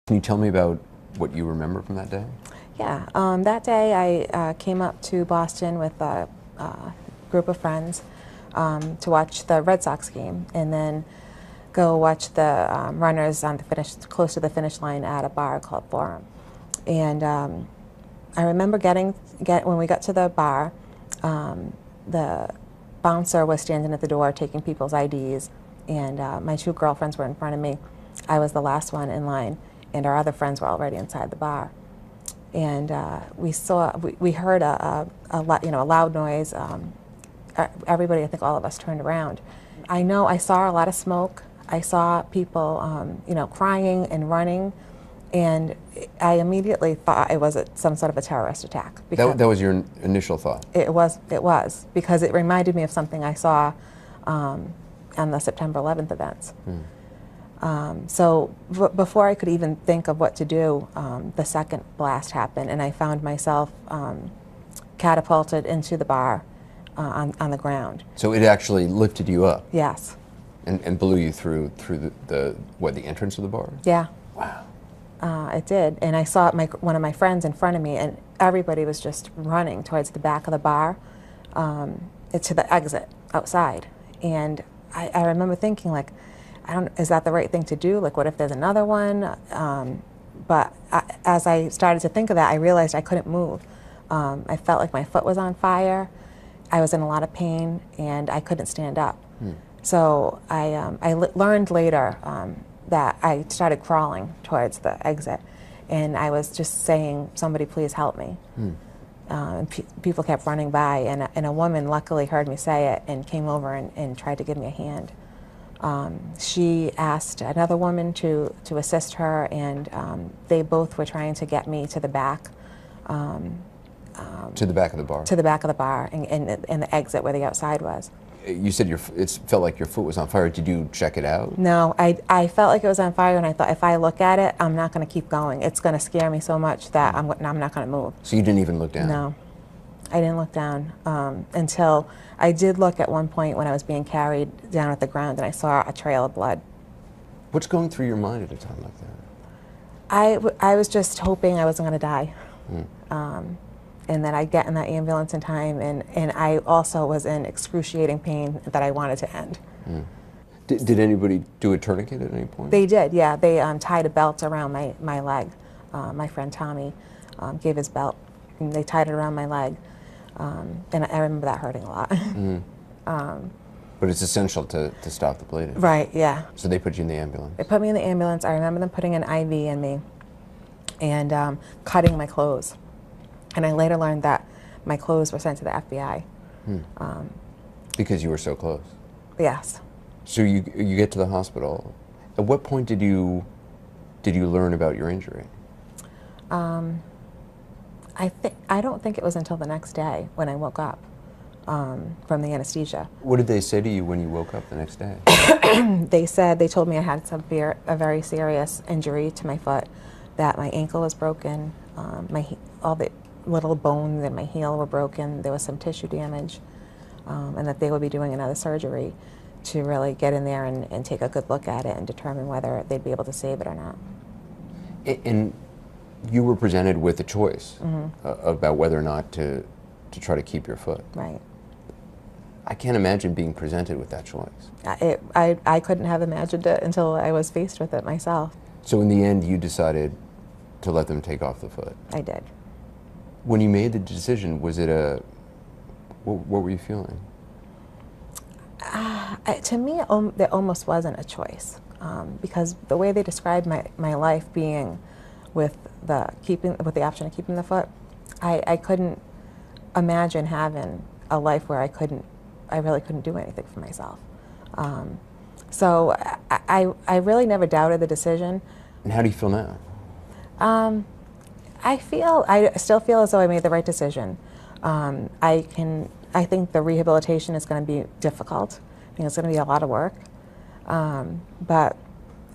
Can you tell me about what you remember from that day? Yeah, that day I came up to Boston with a group of friends to watch the Red Sox game, and then go watch the runners on the close to the finish line at a bar called Forum. And I remember when we got to the bar, the bouncer was standing at the door taking people's IDs, and my two girlfriends were in front of me. I was the last one in line, and our other friends were already inside the bar. And we heard a loud noise. Everybody, I think all of us, turned around. I know I saw a lot of smoke. I saw people, crying and running, and I immediately thought it was some sort of a terrorist attack. That was your initial thought? It was, because it reminded me of something I saw on the September 11th events. So before I could even think of what to do, the second blast happened, and I found myself catapulted into the bar on the ground. So it actually lifted you up? Yes. And blew you through the entrance of the bar? Yeah. Wow. It did, and I saw one of my friends in front of me, and everybody was just running towards the back of the bar, to the exit outside. And I remember thinking, like, is that the right thing to do? Like, what if there's another one? But as I started to think of that, I realized I couldn't move. I felt like my foot was on fire. I was in a lot of pain, and I couldn't stand up. So I learned later that I started crawling towards the exit, and I was just saying, "Somebody please help me." And people kept running by, and a woman luckily heard me say it and came over and tried to give me a hand. She asked another woman to assist her, and they both were trying to get me to the back. To the back of the bar? To the back of the bar, and the exit where the outside was. You said it felt like your foot was on fire. Did you check it out? No, I felt like it was on fire, and I thought, if I look at it, I'm not going to keep going. It's going to scare me so much that I'm not going to move. So you didn't even look down? No, I didn't look down until I did look at one point when I was being carried down at the ground, and I saw a trail of blood. What's going through your mind at a time like that? I was just hoping I wasn't going to die. And that I'd get in that ambulance in time, and I also was in excruciating pain that I wanted to end. Did anybody do a tourniquet at any point? They did, yeah. They tied a belt around my leg. My friend Tommy gave his belt, and they tied it around my leg. And I remember that hurting a lot. But it's essential to stop the bleeding. Right, yeah. So they put you in the ambulance? They put me in the ambulance. I remember them putting an IV in me and cutting my clothes. And I later learned that my clothes were sent to the FBI. Because you were so close? Yes. So you get to the hospital. At what point did you learn about your injury? I don't think it was until the next day when I woke up from the anesthesia. What did they say to you when you woke up the next day? They told me I had a very serious injury to my foot, that my ankle was broken, all the little bones in my heel were broken, there was some tissue damage, and that they would be doing another surgery to really get in there and take a good look at it and determine whether they'd be able to save it or not. And you were presented with a choice about whether or not to try to keep your foot. Right. I can't imagine being presented with that choice. I couldn't have imagined it until I was faced with it myself. So in the end, you decided to let them take off the foot? I did. When you made the decision, was it what were you feeling? To me, there almost wasn't a choice, because the way they described my life being with the option of keeping the foot, I couldn't imagine having a life where I really couldn't do anything for myself. So I really never doubted the decision. And how do you feel now? I still feel as though I made the right decision. I think the rehabilitation is going to be difficult. It's going to be a lot of work. But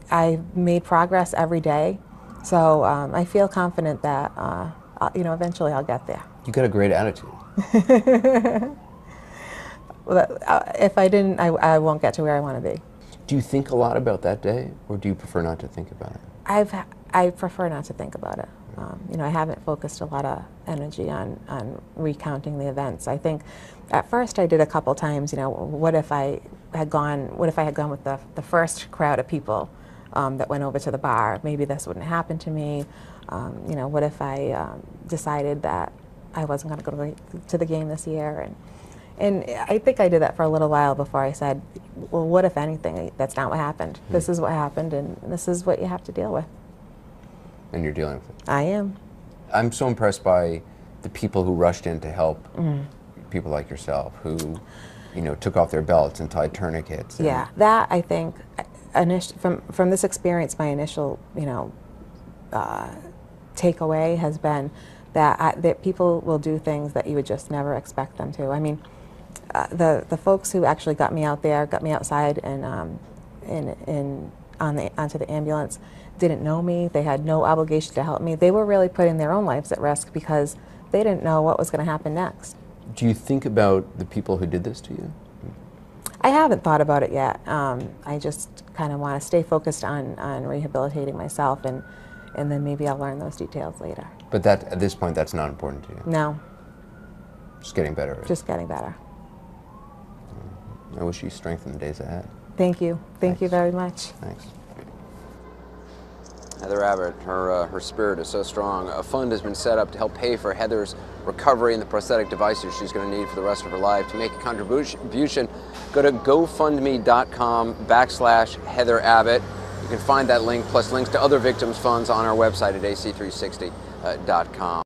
I've made progress every day. So I feel confident that eventually I'll get there. You got a great attitude. If I didn't, I won't get to where I want to be. Do you think a lot about that day, or do you prefer not to think about it? I prefer not to think about it. You know, I haven't focused a lot of energy on recounting the events. I think at first I did a couple times, you know, what if I had gone with the first crowd of people that went over to the bar? Maybe this wouldn't happen to me. You know, what if I decided that I wasn't going to go to the game this year? And I think I did that for a little while before I said, well, what if anything? That's not what happened. This is what happened, and this is what you have to deal with. And you're dealing with it. I am. I'm so impressed by the people who rushed in to help people like yourself, who, you know, took off their belts and tied tourniquets. Yeah, that I think, from this experience, my initial, you know, takeaway has been that people will do things that you would just never expect them to. I mean, the folks who actually got me out there, got me outside and onto the ambulance, didn't know me. They had no obligation to help me. They were really putting their own lives at risk because they didn't know what was going to happen next. Do you think about the people who did this to you? I haven't thought about it yet. I just kind of want to stay focused on rehabilitating myself, and then maybe I'll learn those details later. But that, at this point, that's not important to you? No. Just getting better? Right? Just getting better. I wish you strength in the days ahead. Thank you. Thank you very much. Thanks. Heather Abbott, her spirit is so strong. A fund has been set up to help pay for Heather's recovery and the prosthetic devices she's going to need for the rest of her life. To make a contribution, go to gofundme.com/Heather Abbott. You can find that link, plus links to other victims' funds on our website at ac360.com.